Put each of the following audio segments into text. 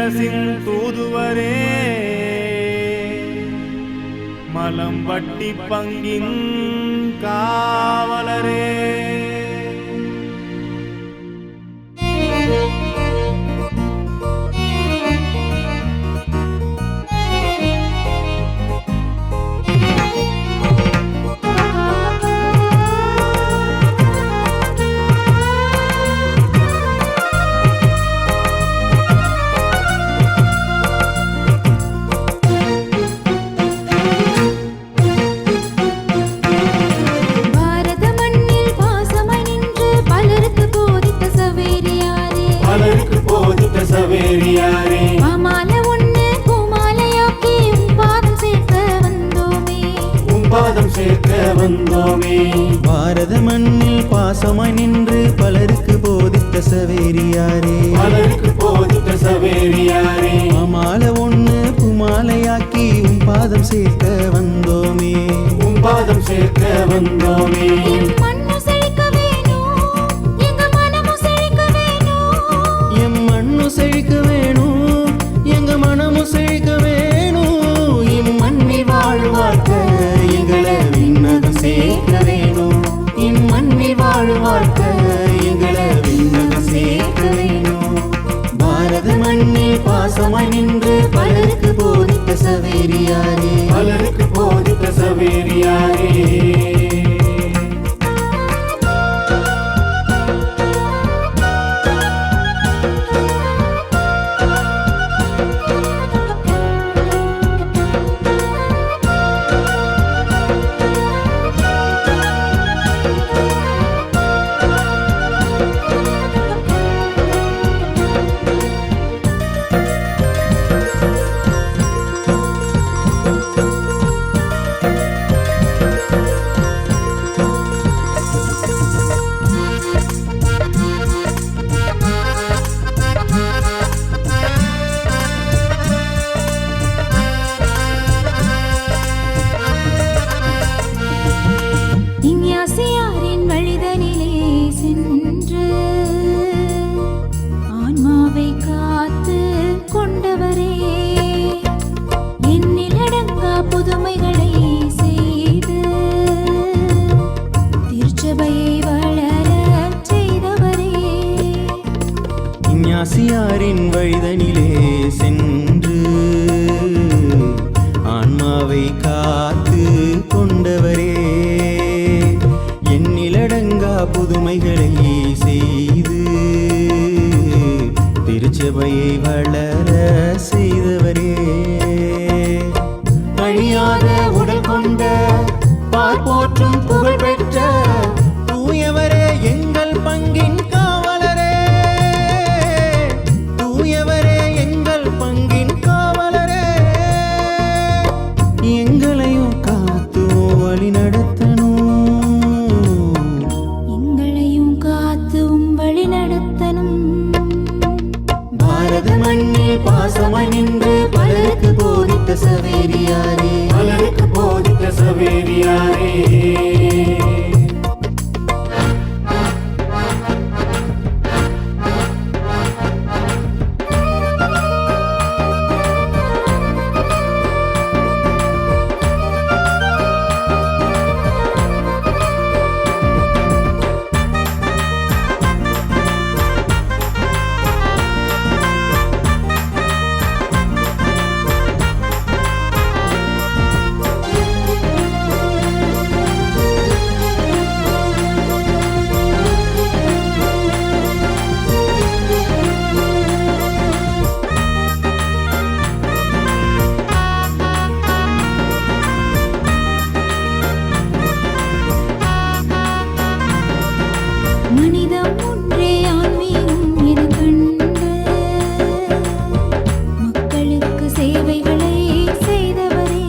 பேரரசின் தூதுவரே, மலம் வட்டி பங்கின் காவலரே, மாமால ஒண்ணு பூமாலையாக்கி பாதம் சேர்க்க வந்தோமே. பாரத மண்ணில் பாசமாய் நின்று பலருக்கு போதித்த சவேரியாரே, மாமால ஒண்ணு பூமாலையாக்கி பாதம் சேர்க்க வந்தோமே. செழிக்க வேணும், எங்க மனமும் செழிக்க வேணும். இம்மண்ணில் வாழும் வாழ்க்கை எங்களை விண்ணகம் சேர்க்க வேணும். இம்மண்ணில் வாழும் வாழ்க்கை எங்களை விண்ணகம் சேர்க்க வேணும். பாரத மண்ணில் பாசமாய் நின்று பலருக்கு போதித்த சவேரியாரே, ஆன்மாவை காத்து கொண்டவரே, எண்ணிலடங்கா புதுமைகளை செய்து திருச்சபையை வளர செய்தவரே. இஞ்ஞாசியாரின் வழிதனிலே சென்று ஆன்மாவை காத்து கொண்டவரே, எண்ணிலடங்கா புதுமைகளை செய்து திருச்சபையை வளர செய்தவரே. அழியாத உடல் கொண்ட பார்ப்போற்றும் புகழ் பெற்ற தூயவரே, எங்கள் பங்கின் காவலரே, தூயவரே எங்கள் பங்கின் காவலரே. எங்களையும் காத்து வழி நடத்தணும், எங்களையும் காத்தும் வழி நடத்தணும். பாரத மண்ணில் பாசமாய் நின்று பலருக்கு போதித்த சவேரியாரே, மனிதம் ஒன்றே ஆன்மீகம் என கண்டு மக்களுக்கு சேவைகளை செய்தவரே,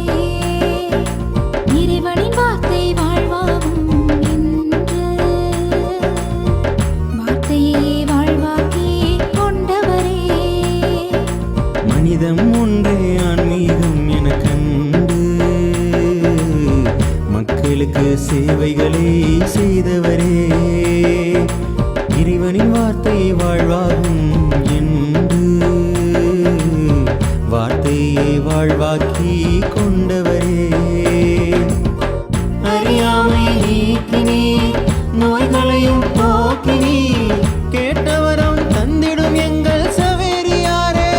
இறைவனின் வார்த்தை வாழ்வாகும் என்று வார்த்தையை வாழ்வாக்கி கொண்டவரே. மனிதம் ஒன்றே ஆன்மீகம் என கண்டு மக்களுக்கு சேவைகளை செய்தவரே, இறைவனின் வார்த்தை வாழ்வாகும் என்று வார்த்தையை வாழ்வாக்கி கொண்டவரே. அறியாமை நீக்கினி நோய்களையும் போக்கினி கேட்டவரம் தந்திடும் எங்கள் சவேரியாரே.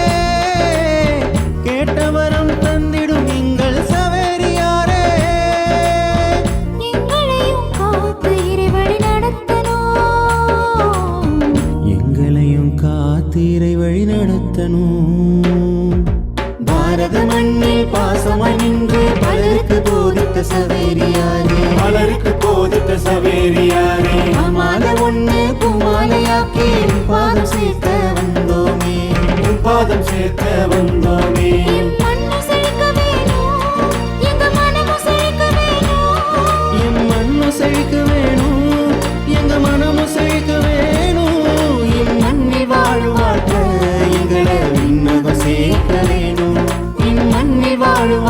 கேட்டவரம் தந்திடும் எங்கள் சவேரியாரே. எங்களையும் காத்து இறைவழி நடத்தணும். எங்களையும் காத்து இறைவழி நடத்தணும். பாரத மண்ணில் பாசமாய் நின்று பலருக்கு போதித்த சவேரியாரே. பலருக்கு போதித்த சவேரியாரே. மாலை ஒண்ணு பூமாலையாக்கி பாதம் சேர்க்க வந்தோமே. பாதம் சேர்க்க வந்தோமே. என் மண்ணு செழிக்க வேணும், எங்க மனமும் செழிக்க வேணும். என் மண்ணு செழிக்க வேணும், எங்க மனமும் செழிக்க வேணும். என் மண்ணில் வாழும் வாழ்க்கை எங்களை விண்ணகம் சேர்க்க வேணும். என் மண்ணில் வாழும்